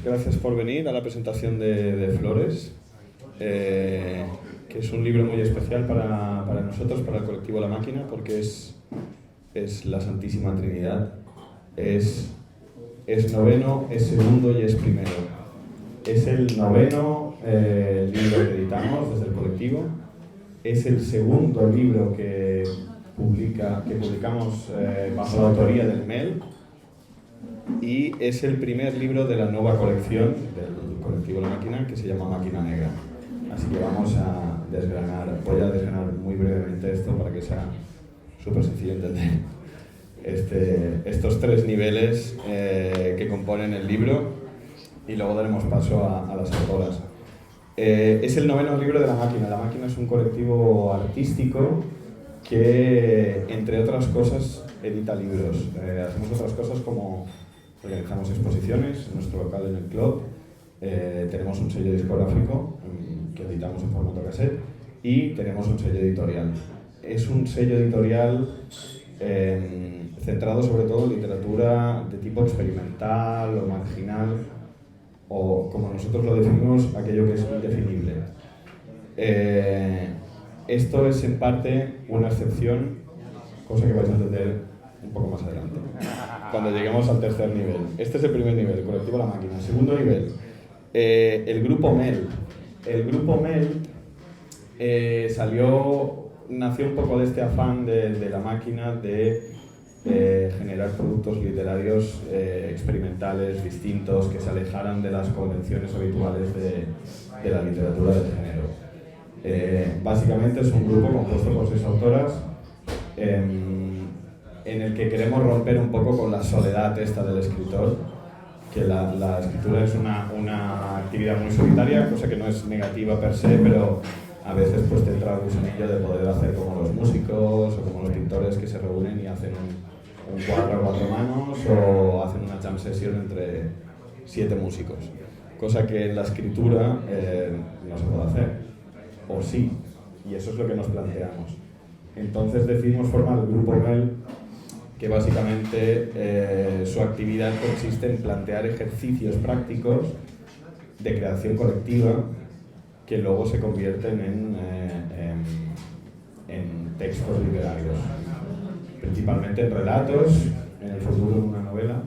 gracias por venir a la presentación de Flores, que es un libro muy especial para nosotros, para el colectivo La Máquina, porque es la Santísima Trinidad. Es noveno, es segundo y es primero. Es el noveno libro que editamos desde el colectivo. Es el segundo libro que publicamos bajo la autoría del MEL. Y es el primer libro de la nueva colección del colectivo La Máquina, que se llama Máquina Negra. Así que voy a desgranar muy brevemente esto para que sea súper sencillo entender estos tres niveles que componen el libro, y luego daremos paso a las autoras. Es el noveno libro de La Máquina. La Máquina es un colectivo artístico que, entre otras cosas, edita libros. Hacemos otras cosas como organizamos exposiciones en nuestro local en el club, tenemos un sello discográfico que editamos en formato cassette y tenemos un sello editorial. Es un sello editorial centrado sobre todo en literatura de tipo experimental o marginal, o como nosotros lo definimos, aquello que es indefinible. Esto es en parte una excepción, cosa que vais a entender un poco más adelante, cuando lleguemos al tercer nivel. Este es el primer nivel, el colectivo La Máquina. El segundo nivel, el grupo MEL. El grupo MEL nació un poco de este afán de La Máquina de generar productos literarios experimentales, distintos, que se alejaran de las convenciones habituales de la literatura del género. Básicamente es un grupo compuesto por 6 autoras, en el que queremos romper un poco con la soledad esta del escritor, que la escritura es una actividad muy solitaria, cosa que no es negativa per se, pero a veces pues te entra el gusanillo de poder hacer como los músicos o como los pintores que se reúnen y hacen un cuadro a 4 manos o hacen una jam session entre 7 músicos, cosa que en la escritura no se puede hacer, o sí, y eso es lo que nos planteamos. Entonces decidimos formar el grupo MEL, que básicamente su actividad consiste en plantear ejercicios prácticos de creación colectiva que luego se convierten en textos literarios, principalmente en relatos, en el futuro en una novela,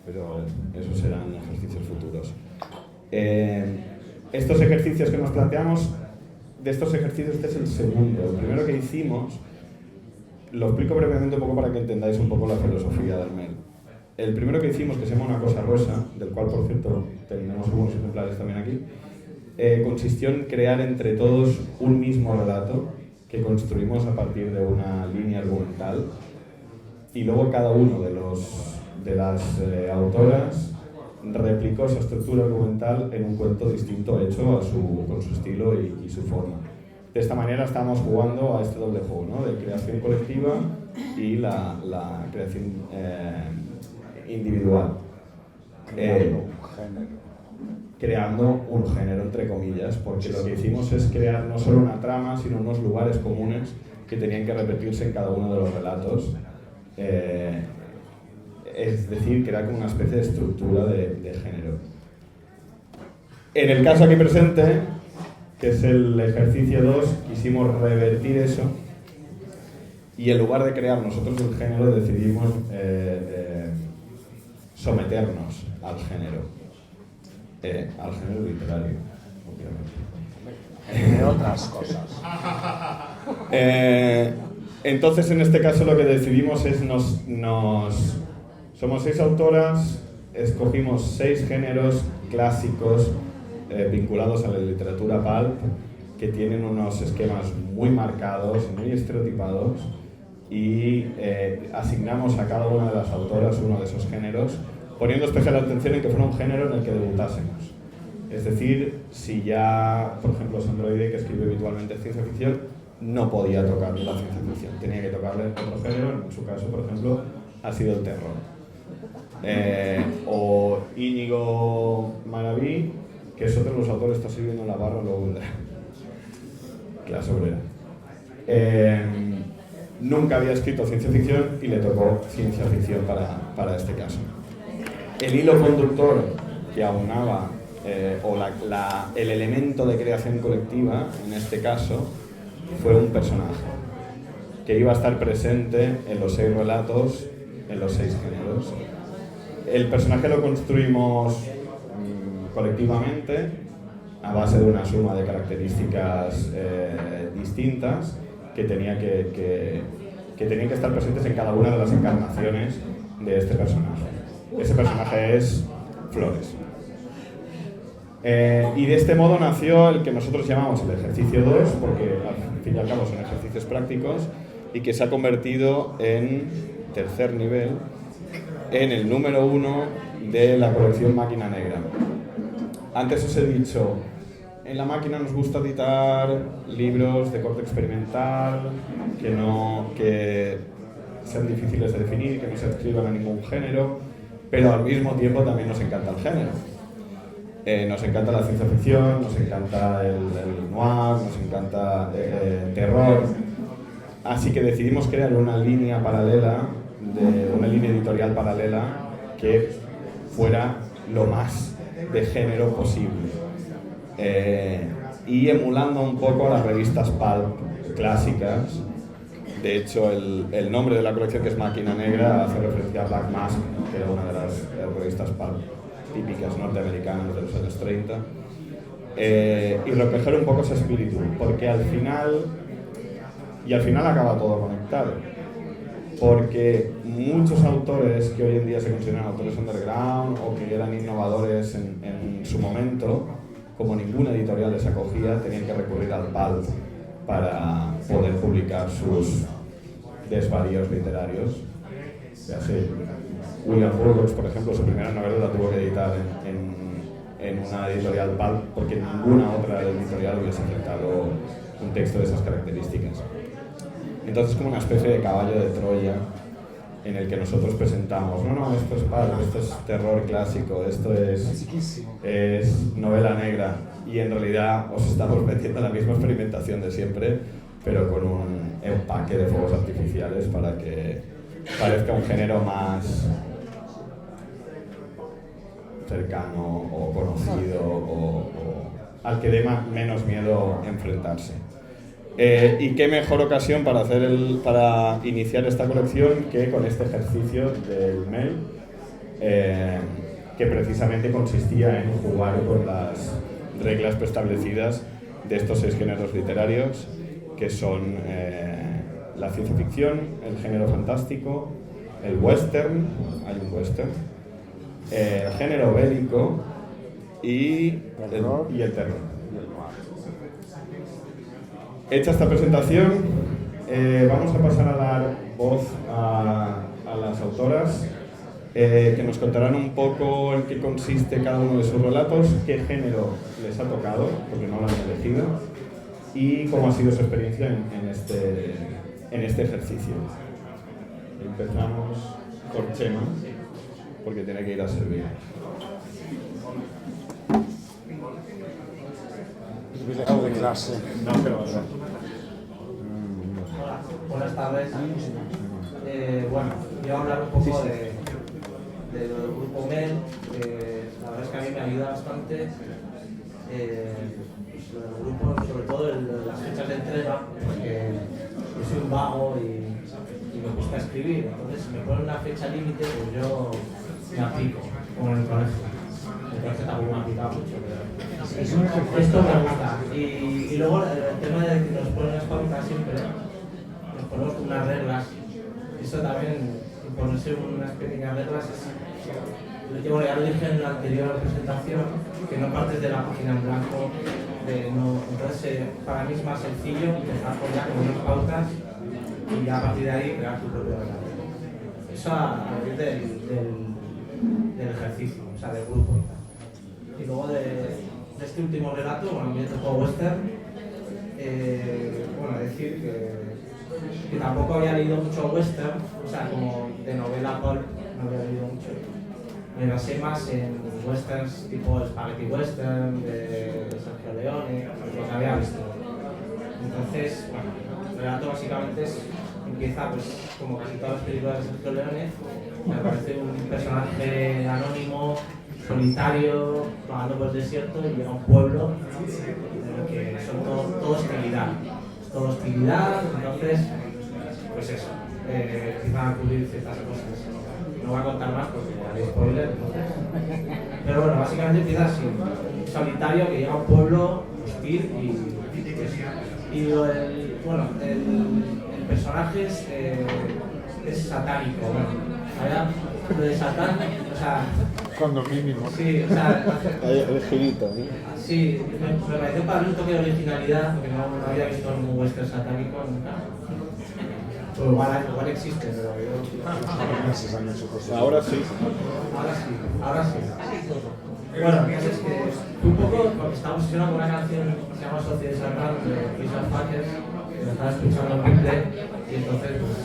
pero esos serán ejercicios futuros. Estos ejercicios que nos planteamos, de estos ejercicios este es el segundo. El primero que hicimos, lo explico brevemente un poco para que entendáis un poco la filosofía del MEL. El primero que hicimos, que se llama Una cosa rosa, del cual por cierto tenemos algunos ejemplares también aquí, consistió en crear entre todos un mismo relato que construimos a partir de una línea argumental, y luego cada uno de las autoras replicó esa estructura argumental en un cuento distinto hecho con su estilo y su forma. De esta manera estamos jugando a este doble juego, ¿no? De creación colectiva y la creación individual. Creando un género, entre comillas, porque lo que hicimos es crear no solo una trama, sino unos lugares comunes que tenían que repetirse en cada uno de los relatos. Es decir, crear como una especie de estructura de género. En el caso aquí presente, que es el ejercicio 2, quisimos revertir eso y en lugar de crear nosotros el género decidimos someternos al género literario, obviamente. Entre otras cosas. Entonces en este caso lo que decidimos es somos 6 autoras, escogimos 6 géneros clásicos vinculados a la literatura pulp, que tienen unos esquemas muy marcados, muy estereotipados, y asignamos a cada una de las autoras uno de esos géneros, poniendo especial atención en que fuera un género en el que debutásemos. Es decir, si ya, por ejemplo, Sandroide, que escribe habitualmente ciencia ficción, no podía tocarle la ciencia ficción, tenía que tocarle otro género. En su caso, por ejemplo, ha sido el terror. O Íñigo Maraví, que es otro de los autores, está sirviendo en la barra, luego vendrá. Clase obrera. Nunca había escrito ciencia ficción y le tocó ciencia ficción para este caso. El hilo conductor que aunaba, el elemento de creación colectiva, en este caso, fue un personaje que iba a estar presente en los 6 relatos, en los 6 géneros. El personaje lo construimos colectivamente a base de una suma de características distintas que tenían que estar presentes en cada una de las encarnaciones de este personaje. Ese personaje es Flores. Y de este modo nació el que nosotros llamamos el ejercicio 2, porque al fin y al cabo son ejercicios prácticos, y que se ha convertido en tercer nivel, en el número 1 de la colección Máquina Negra. Antes os he dicho, en la máquina nos gusta editar libros de corte experimental, que sean difíciles de definir, que no se adscriban a ningún género, pero al mismo tiempo también nos encanta el género. Nos encanta la ciencia ficción, nos encanta el noir, nos encanta el terror. Así que decidimos crear una línea paralela, una línea editorial paralela que fuera lo más de género posible. Y emulando un poco a las revistas pulp clásicas. De hecho, el nombre de la colección, que es Máquina Negra, hace referencia a Black Mask, que era una de las revistas pulp típicas norteamericanas de los años 30, y recoger un poco ese espíritu, porque al final acaba todo conectado, porque muchos autores que hoy en día se consideran autores underground o que eran innovadores en su momento, como ninguna editorial les acogía, tenían que recurrir al pulp para poder publicar sus desvaríos literarios. Ya sé, William Burroughs, por ejemplo, su primera novela la tuvo que editar en una editorial pulp porque ninguna otra editorial hubiese aceptado un texto de esas características. Entonces, como una especie de caballo de Troya en el que nosotros presentamos, no, esto es pulp, esto es terror clásico, esto es novela negra, y en realidad os estamos metiendo en la misma experimentación de siempre, pero con un empaque de fuegos artificiales para que parezca un género más cercano o conocido o al que dé menos miedo enfrentarse. Y qué mejor ocasión para iniciar esta colección que con este ejercicio del mail, que precisamente consistía en jugar con las reglas preestablecidas de estos 6 géneros literarios, que son la ciencia ficción, el género fantástico, el western, hay un western, el género bélico y el terror. Hecha esta presentación, vamos a pasar a dar voz a las autoras, que nos contarán un poco en qué consiste cada uno de sus relatos, qué género les ha tocado, porque no lo han elegido, y cómo ha sido su experiencia en este ejercicio. Empezamos por Chema, porque tiene que ir a servir. De clase. No, pero Hola, buenas tardes. Bueno, yo voy a hablar un poco del grupo MEL. La verdad es que a mí me ayuda bastante el grupo, sobre todo las fechas de entrega, porque yo soy un vago y me gusta escribir. Entonces, si me ponen una fecha límite, pues yo me aplico, como en el colegio. Entonces tampoco me ha aplicado mucho, pero esto me gusta. Y luego el tema de que nos ponen las pautas siempre, nos ponemos unas reglas. Eso también, ponerse unas pequeñas reglas bueno, ya lo dije en la anterior presentación, que no partes de la página en blanco. Entonces, para mí es más sencillo empezar con unas pautas y ya a partir de ahí crear tu propio relato. Eso a partir del ejercicio, o sea, del grupo. Y luego de este último relato, bueno, me tocó western, bueno, decir que tampoco había leído mucho western, o sea, como de novela pulp, no había leído mucho. Me basé más en westerns tipo Spaghetti Western, de Sergio Leone, lo que había visto. Entonces, bueno, el relato básicamente empieza, pues, como casi todas las películas de Sergio Leone, me aparece un personaje anónimo solitario, vagando por el desierto, y llega a un pueblo en el que son todo hostilidad. Es todo hostilidad, entonces, pues eso, empiezan a ocurrir ciertas cosas. No voy a contar más porque hay spoiler, entonces. Pero bueno, básicamente empieza así: un solitario que llega a un pueblo hostil y el personaje es satánico. Bueno, allá, lo de Satán, o sea. Cuando mínimo. Sí, o sea. El girito, ¿no? Sí, me pareció para darle un toque de originalidad, porque no había visto un western satánico nunca. Pues igual existe, pero yo. Ahora sí. Ahora sí. Bueno, es que un poco, porque estaba obsesionado con una canción que se llama Sociedad de Satán de Richard Packers, que lo estaba escuchando en replay, y entonces, pues,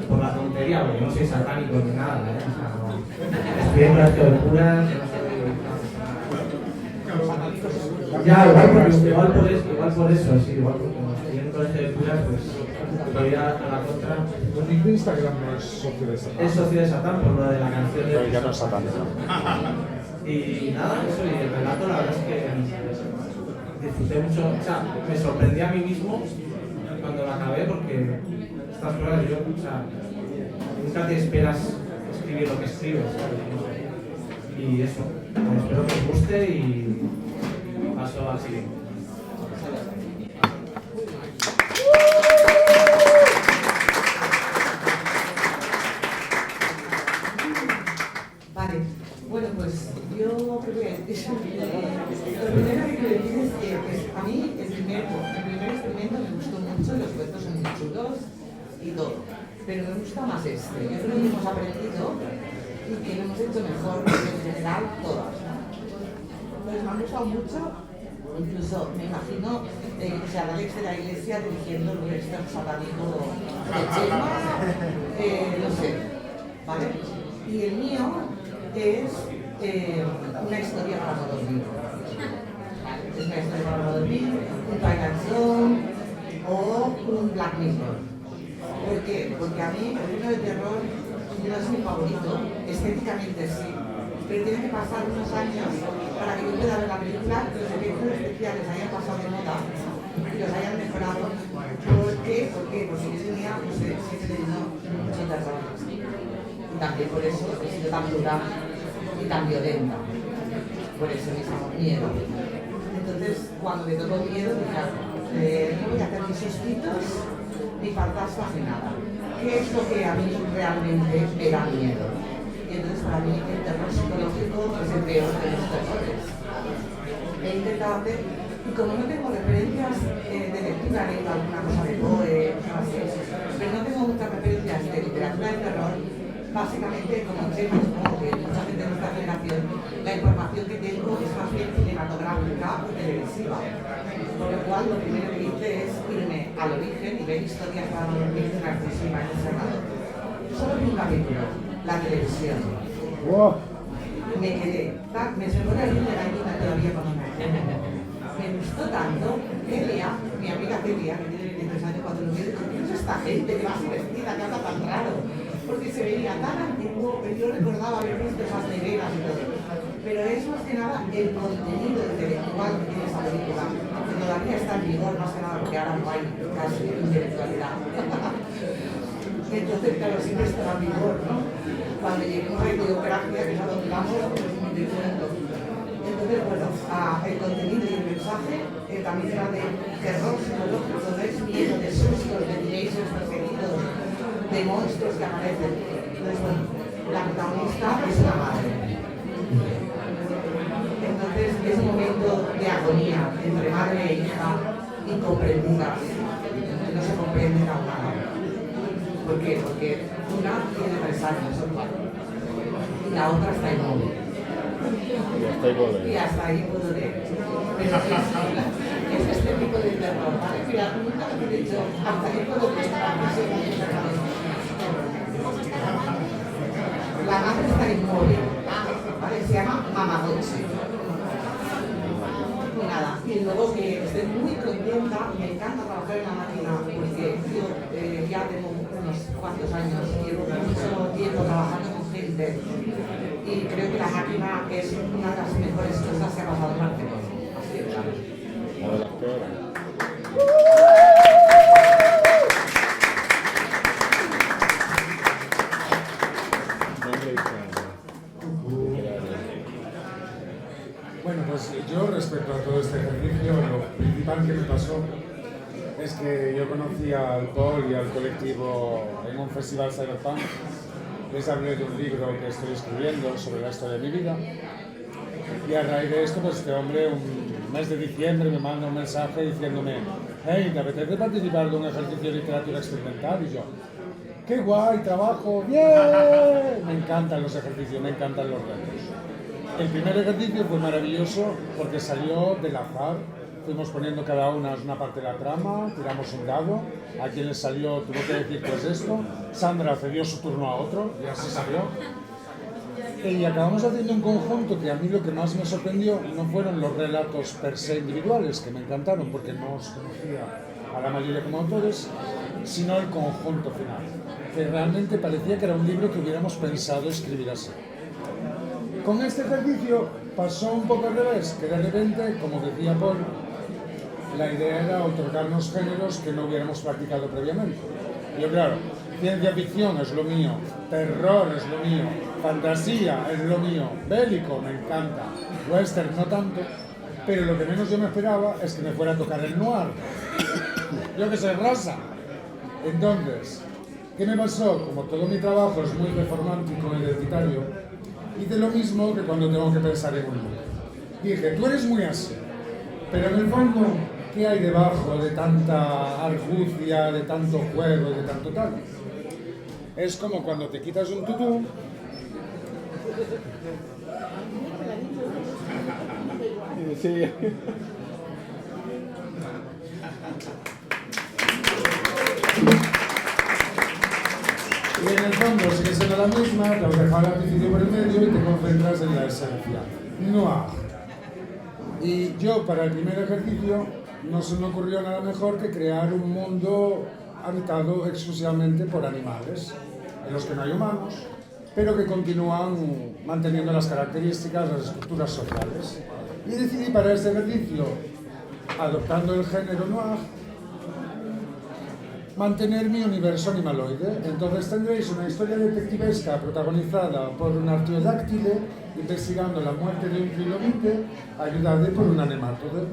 por la tontería, porque no soy satánico ni nada, o sea, no. Estoy en colegio de curas, no sé. Ya, igual por eso, sí, igual porque como estoy en un colegio de curas, pues voy a la contra. Tu Instagram no es socio de Satán. Es socio de Satán por lo de la canción de. Pero ya no es Satán. Y nada, eso, y el relato la verdad es que disfruté mucho, o sea, me sorprendí a mí mismo cuando lo acabé, porque estas cosas yo, o sea, nunca te esperas escribir lo que escribes, ¿sabes? Y eso, pues espero que os guste y paso al siguiente. Vale, bueno, pues yo creo que lo primero que quiero decir es que pues, a mí el primer experimento me gustó mucho, los cuentos son muy chulos y todo, pero me gusta más este. Yo creo que hemos aprendido y que lo hemos hecho mejor en general todas. Entonces me ha gustado mucho, incluso me imagino a Alex de la Iglesia dirigiendo el western satánico de Chema, no sé, ¿vale? Y el mío es una historia para no dormir. Es una historia para no dormir, un Twilight Zone o un Black Mirror. ¿Por qué? Porque a mí el género de terror no es mi favorito, estéticamente sí, pero tiene que pasar unos años para que yo pueda ver la película, que los efectos especiales hayan pasado de moda y los hayan mejorado. ¿Por qué? Porque yo tenía, pues, siempre tenido mucho terror. Y también por eso he sido tan dura y tan violenta. Por eso me llamo miedo. Entonces, cuando me tocó miedo, dije, no voy a hacer ni sustitos ni fantasmas ni nada. ¿Qué es lo que a mí realmente me da miedo? Y entonces, para mí, el terror psicológico es el peor de los terrores. He intentado hacer, y como no tengo referencias de lectura, he leído alguna cosa de Poe, pero no tengo muchas referencias de literatura de terror. Básicamente, como sé, supongo que mucha gente de nuestra generación, la información que tengo es más bien cinematográfica o televisiva. Por lo cual, lo primero que hice es irme al origen y ver historias para dormir de Narcisima en el Senado. Solo vi un capítulo, la televisión. Me quedé, me se pone el de la niña todavía con una. Me gustó tanto, Celia, mi amiga Celia, que tiene 23 años, cuando lo vi, dijo, ¿quién es esta gente que va así vestida, que habla tan raro? Porque se veía tan antiguo, que yo recordaba haber visto esas neveras y todo. Pero es más que nada el contenido intelectual que tiene esa película, que todavía está en vigor, más que nada porque ahora no hay casi intelectualidad. Entonces, claro, siempre estará en vigor, ¿no? Cuando lleguemos a la idiocracia, que es a donde vamos, pues muy diferente. Entonces, bueno, el contenido y el mensaje también era de terror psicológico, no es miedo, de sustos, de teenagers perseguidos, de monstruos que aparecen. Entonces, bueno, la protagonista es una madre. Entonces, es un momento de agonía entre madre e hija incomprendidas, que no se comprenden a una. ¿Por qué? Porque una tiene 3 años y la otra está inmóvil. Y hasta ahí puedo leer. Pero es este tipo de terror, ¿vale? Mira, nunca me he dicho hasta ahí puedo leer. La madre está inmóvil, ¿vale? Se llama Mamagotchi. Y nada, y luego que estoy muy contenta, me encanta trabajar en la máquina porque yo ya tengo unos cuantos años, llevo mucho tiempo trabajando con gente y y creo que La máquina es una de las mejores cosas que ha pasado en Barcelona. Así de claro. A ver, espera. Bueno, pues yo respecto a todo este ejercicio, lo principal que me pasó es que yo conocí al Paul y al colectivo en un festival Cyberpunk. Les hablé de un libro que estoy escribiendo sobre la historia de mi vida. Y a raíz de esto, pues este hombre, un mes de diciembre, me manda un mensaje diciéndome: hey, ¿te apetece participar de un ejercicio de literatura experimental? Y yo: ¡qué guay, trabajo! ¡Bien! Me encantan los ejercicios, me encantan los retos. El primer ejercicio fue maravilloso porque salió del azar. Fuimos poniendo cada una parte de la trama, tiramos un dado, a quien le salió tuvo que decir pues esto, Sandra cedió su turno a otro y así salió. Y acabamos haciendo un conjunto que a mí lo que más me sorprendió no fueron los relatos per se individuales, que me encantaron porque no os conocía a la mayoría como autores, sino el conjunto final, que realmente parecía que era un libro que hubiéramos pensado escribir así. Con este ejercicio pasó un poco al revés, que de repente, como decía Paul, la idea era otorgarnos géneros que no hubiéramos practicado previamente. Y yo, claro, ciencia ficción es lo mío, terror es lo mío, fantasía es lo mío, bélico me encanta, western no tanto, pero lo que menos yo me esperaba es que me fuera a tocar el noir. Yo que soy raza. Entonces, ¿qué me pasó? Como todo mi trabajo es muy reformántico e identitario, hice lo mismo que cuando tengo que pensar en un libro. Dije, tú eres muy así, pero en el fondo, ¿qué hay debajo de tanta argucia, de tanto juego, de tanto tal? Es como cuando te quitas un tutú Sí. y en el fondo sigue siendo la misma, te has dejado el artificio por el medio y te concentras en la esencia. Noir. Y yo, para el primer ejercicio, no se me ocurrió nada mejor que crear un mundo habitado exclusivamente por animales, en los que no hay humanos, pero que continúan manteniendo las características, las estructuras sociales. Y decidí para este ejercicio, adoptando el género noir, mantener mi universo animaloide. Entonces tendréis una historia detectivesca protagonizada por un artiodáctile investigando la muerte de un trilobite, ayudado por un anemátodo.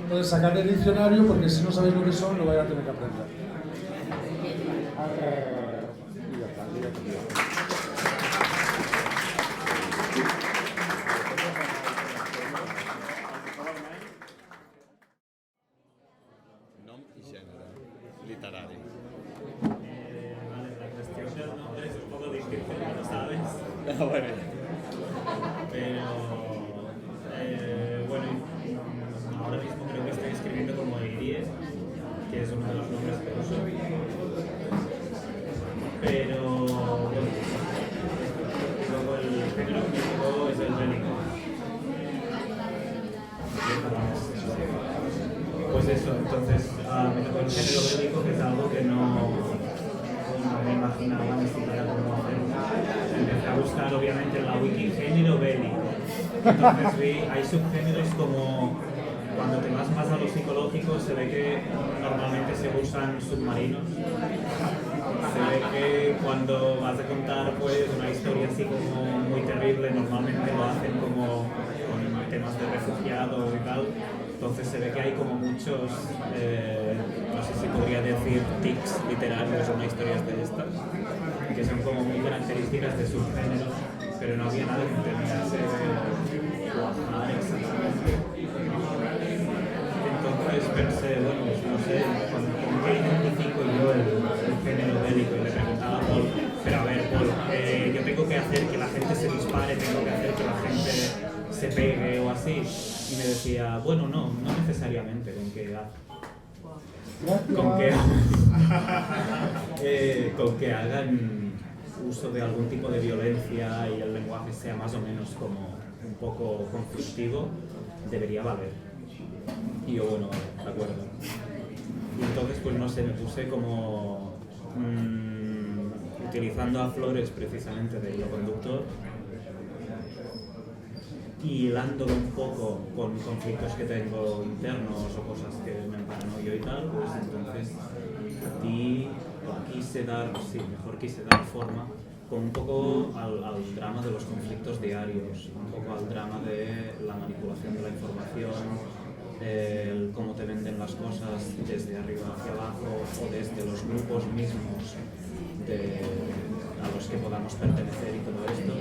Entonces sacar el diccionario porque si no sabéis lo que son, lo vais a tener que aprender. Nom i gènere literari. Vale, la cuestión del nombre es un poco difícil, lo sabes. Bueno. Pero bueno, ahora mismo creo que estoy escribiendo como Irie, que es uno de los nombres que uso. Pero bueno, luego el género que tengo es el bélico. Pues eso, entonces me tocó el género bélico, que es algo que no me imaginaba ni siquiera cómo hacer. Empecé a buscar obviamente en la wiki género bélico. Entonces vi, hay subgéneros como cuando te vas más a lo psicológico, se ve que normalmente se usan submarinos. Se ve que cuando vas a contar pues una historia así como muy terrible, normalmente lo hacen como con temas de refugiados y tal. Entonces se ve que hay como muchos, no sé si podría decir tics literarios o historias de estas, que son como muy características de subgéneros, pero no había nada que terminase de cuajar exactamente. Entonces pensé, bueno, pues no sé, ¿con qué identifico yo el género bélico? Y le preguntaba a Paul, pero a ver, Paul, yo tengo que hacer que la gente se dispare, tengo que hacer que la gente se pegue o así. Y me decía, bueno, no necesariamente, con que hagan uso de algún tipo de violencia y el lenguaje sea más o menos como un poco conflictivo, debería valer. Y yo, bueno, de acuerdo. Y entonces, pues no sé, me puse como utilizando a Flores precisamente de hilo conductor, y hilándolo un poco con conflictos que tengo internos o cosas que me paranoio y tal, pues entonces quise dar forma con un poco al drama de los conflictos diarios, un poco al drama de la manipulación de la información, el cómo te venden las cosas desde arriba hacia abajo o desde los grupos mismos a los que podamos pertenecer y todo esto.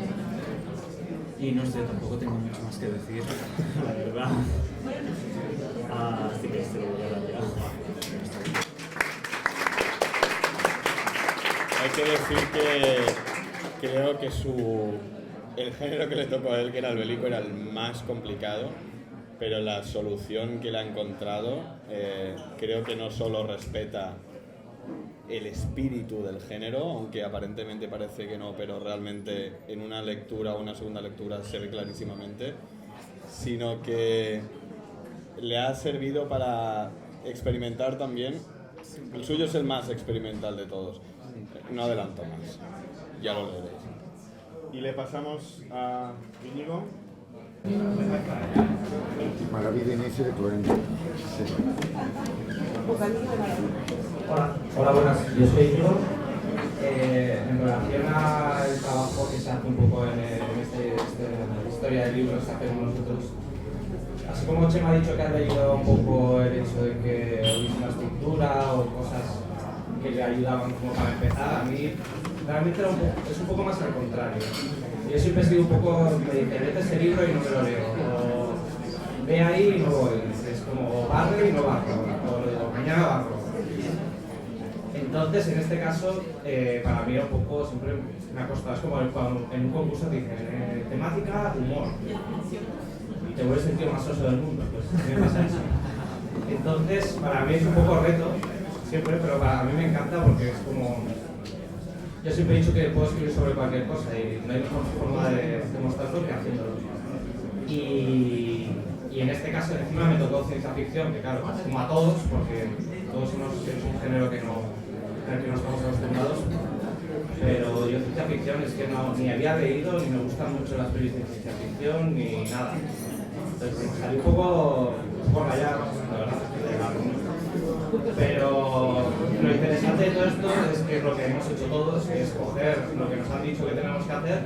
Y no sé, tampoco tengo mucho más que decir, la verdad. Así que se lo voy a dar ya. Hay que decir que creo que el género que le tocó a él, que era el bélico, era el más complicado, pero la solución que le ha encontrado creo que no solo respeta el espíritu del género, aunque aparentemente parece que no, pero realmente en una lectura o una segunda lectura se ve clarísimamente, sino que le ha servido para experimentar también. El suyo es el más experimental de todos. No adelanto más, ya lo leeréis. Y le pasamos a Íñigo. Maravilla inicio de Clorencio. Hola, buenas. Yo soy Íñigo. En relación al trabajo que se hace un poco en esta historia de libros que hacemos nosotros, así como Chema ha dicho que ha leído un poco el hecho de que hubiese una estructura o cosas que le ayudaban como para empezar, a mí realmente es un poco más al contrario. Yo siempre he sido un poco, me dice, léete ese libro y no me lo leo, o ve ahí y no voy, es como barre y no barro, o mañana barro. Entonces, en este caso, para mí un poco siempre me ha costado, es como cuando en un concurso te dicen temática, humor, y te vuelves el tío más oso del mundo, pues me pasa eso. Entonces, para mí es un poco reto, siempre, pero para mí me encanta porque es como... Yo siempre he dicho que puedo escribir sobre cualquier cosa y no hay mejor forma de demostrarlo que haciéndolo. Y en este caso encima me tocó ciencia ficción, que claro, como a todos, porque todos es un género que no estamos acostumbrados, pero yo ciencia ficción es que ni había leído, ni me gustan mucho las películas de ciencia ficción, ni nada. Entonces salí un poco rayado, la verdad, pero lo interesante de todo esto es que es lo que hemos hecho todos, que es coger lo que nos han dicho que tenemos que hacer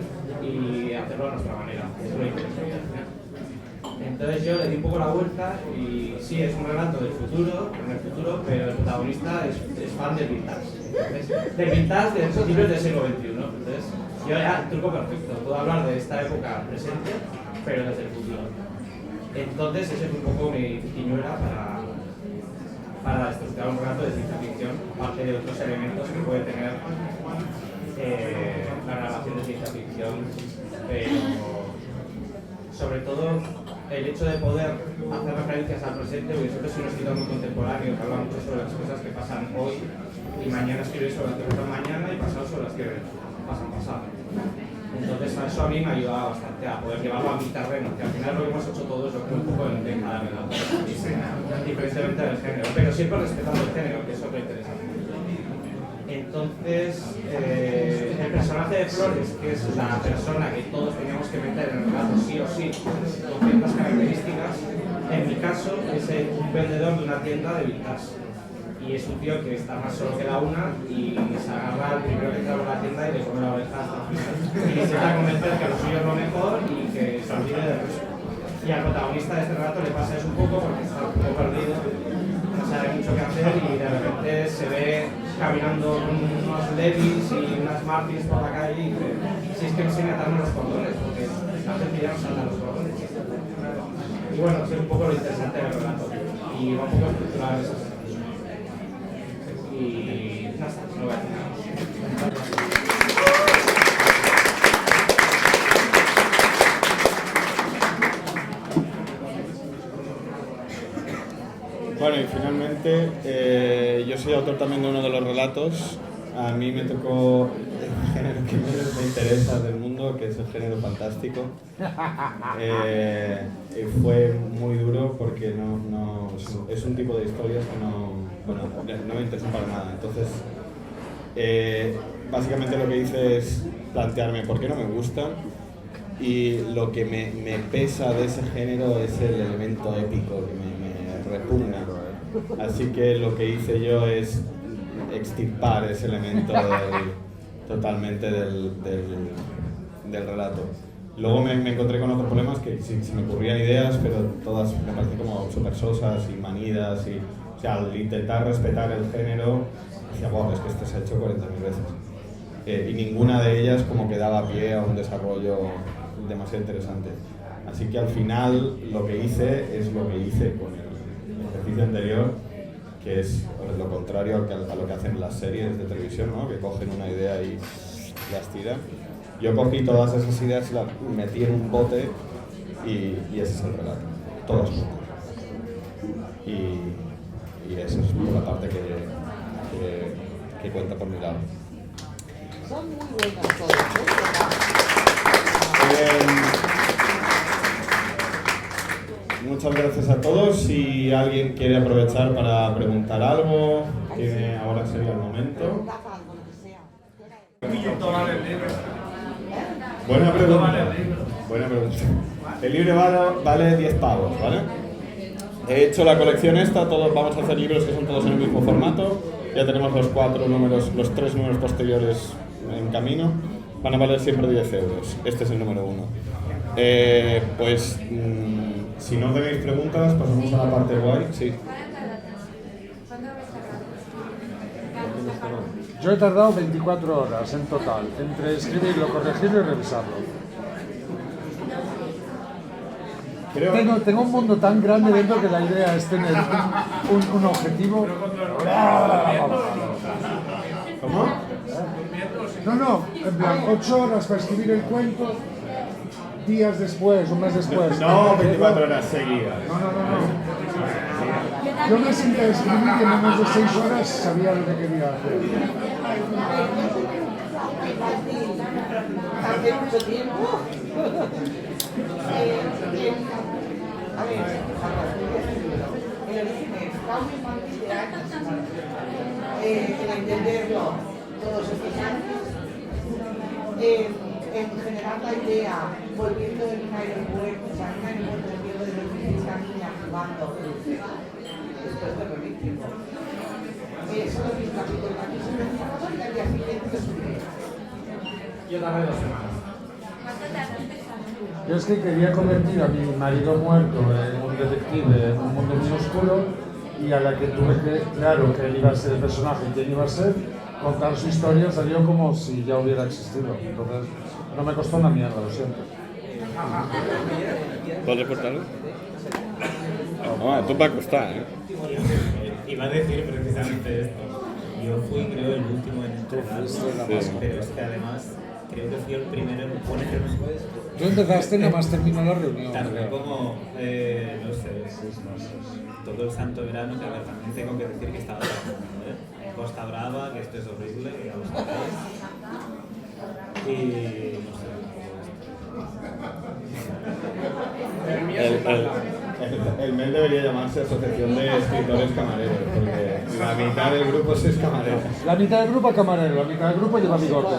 y hacerlo a nuestra manera. Eso es lo interesante. Entonces yo le di un poco la vuelta y sí, es un relato del futuro, pero el protagonista es fan del vintage. Del vintage de principios del siglo XXI. Entonces, yo ya, el truco perfecto, puedo hablar de esta época presente, pero desde el futuro. Entonces, ese fue un poco mi tiñuela para estructurar un relato de ciencia ficción, aparte de otros elementos que puede tener la narración de ciencia ficción, pero sobre todo el hecho de poder hacer referencias al presente, porque siempre soy un escritor muy contemporáneo que habla mucho sobre las cosas que pasan hoy y mañana escribir sobre las que pasan mañana y pasado sobre las que pasan pasado. Entonces eso a mí me ha ayudado bastante a poder llevarlo a mi terreno, que al final lo que hemos hecho todos yo creo un poco en cada relato, diferentemente del género, pero siempre respetando el género, que es otro interesante. Entonces, el personaje de Flores, que es la persona que todos teníamos que meter en el relato sí o sí, con ciertas características, en mi caso es un vendedor de una tienda de vintage. Y es un tío que está más solo que la una y se agarra al primero que entra a la tienda y le come la oreja hasta el final. Y intenta convencer que lo suyo es lo mejor y que se olvide del resto. Y al protagonista de este relato le pasa eso un poco porque está un poco perdido, no sabe mucho qué hacer y de repente se ve caminando con unos Levi's y unas Martins por la calle y dice, si es que no sé ni atarme los cordones, porque la gente ya no salta los cordones. Y bueno, es un poco lo interesante del relato y va un poco a estructurar esas. Y no está, no voy a decir nada. Bueno, y finalmente, yo soy autor también de uno de los relatos. A mí me tocó el género que menos me interesa del mundo, que es el género fantástico. Fue muy duro porque es un tipo de historias que no me interesan para nada. Entonces, básicamente lo que hice es plantearme por qué no me gustan Y lo que me pesa de ese género es el elemento épico que me repugna. Así que lo que hice yo es extirpar ese elemento totalmente del relato. Luego me encontré con otros problemas que sí, se me ocurrían ideas, pero todas me parecían como súper sosas y manidas. O sea, al intentar respetar el género, decía, wow, es que esto se ha hecho 40.000 veces. Y ninguna de ellas como que daba pie a un desarrollo demasiado interesante. Así que al final lo que hice es lo que hice con el ejercicio anterior, que es lo contrario a lo que hacen las series de televisión, ¿no? Que cogen una idea y las tiran. Yo cogí todas esas ideas y las metí en un bote y ese es el relato, todas juntas. Y esa es la parte que cuenta por mi lado. Son muy buenas todas, Muchas gracias a todos. Si alguien quiere aprovechar para preguntar algo, ahora sería el momento. Buena pregunta. El libro vale 10 pavos, ¿vale? He hecho la colección esta, todos vamos a hacer libros que son todos en el mismo formato. Ya tenemos los 3 números posteriores en camino. Van a valer siempre 10 euros. Este es el número 1. Si no tenéis preguntas, pasamos a la parte guay. Sí. Yo he tardado 24 horas en total, entre escribirlo, corregirlo y revisarlo. Tengo un mundo tan grande dentro que la idea es tener un objetivo. ¿Cómo? No, en plan, 8 horas para escribir el cuento, días después, un mes después. No, 24 horas seguidas. No. Yo me senté a escribir y en menos de 6 horas sabía lo que quería hacer. Hace mucho tiempo. A ver, el origen está muy mal de años. En entenderlo todos estos años. En general la idea, volviendo en un aeropuerto, o sea, en un aeropuerto volviendo de los 16 niñas jugando después de remitiendo. Solo vi un capítulo aquí sobre el jugador y al día siguiente lo subí. Yo tardé 2 semanas. Yo es que quería convertir a mi marido muerto en un detective en un mundo muy oscuro y a la que tuve que, claro, que él iba a ser el personaje y quién iba a ser, contar su historia salió como si ya hubiera existido. Entonces, no me costó una mierda, lo siento. ¿Puedes cortarlo? No, esto va a costar, ¿eh? Iba a decir precisamente esto. Yo fui, creo, el último en entrenarlo, pero es que además creo que fui el primero en ponerme. Tú empezaste, nada más terminó la reunión. Tardé como, no sé, 6 meses. Todo el santo verano, que a ver, también tengo que decir que estaba trabajando, ¿eh? Costa Brava, que esto es horrible, que ya lo sabéis. Y no sé. El MEL debería llamarse Asociación de Escritores Camareros, porque la mitad del grupo es camarero. La mitad del grupo es camarero, la mitad del grupo lleva bigote.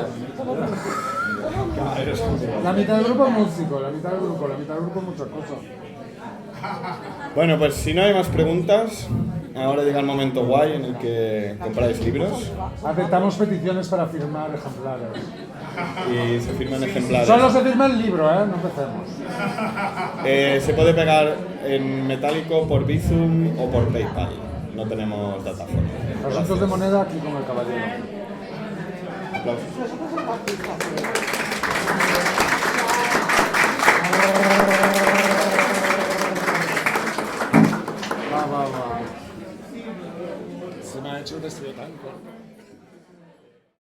Camareros con bigote. La mitad del grupo es músico, la mitad del grupo es muchas cosas. Bueno, pues si no hay más preguntas, ahora llega el momento guay en el que compráis libros Aceptamos peticiones para firmar ejemplares. y se firman ejemplares. Solo se firma el libro, no empecemos. Se puede pegar en metálico por Bizum o por PayPal. No tenemos datáfono. Asuntos de moneda aquí con el caballero. Aplausos. Va. Se me ha hecho un vestido tan corto.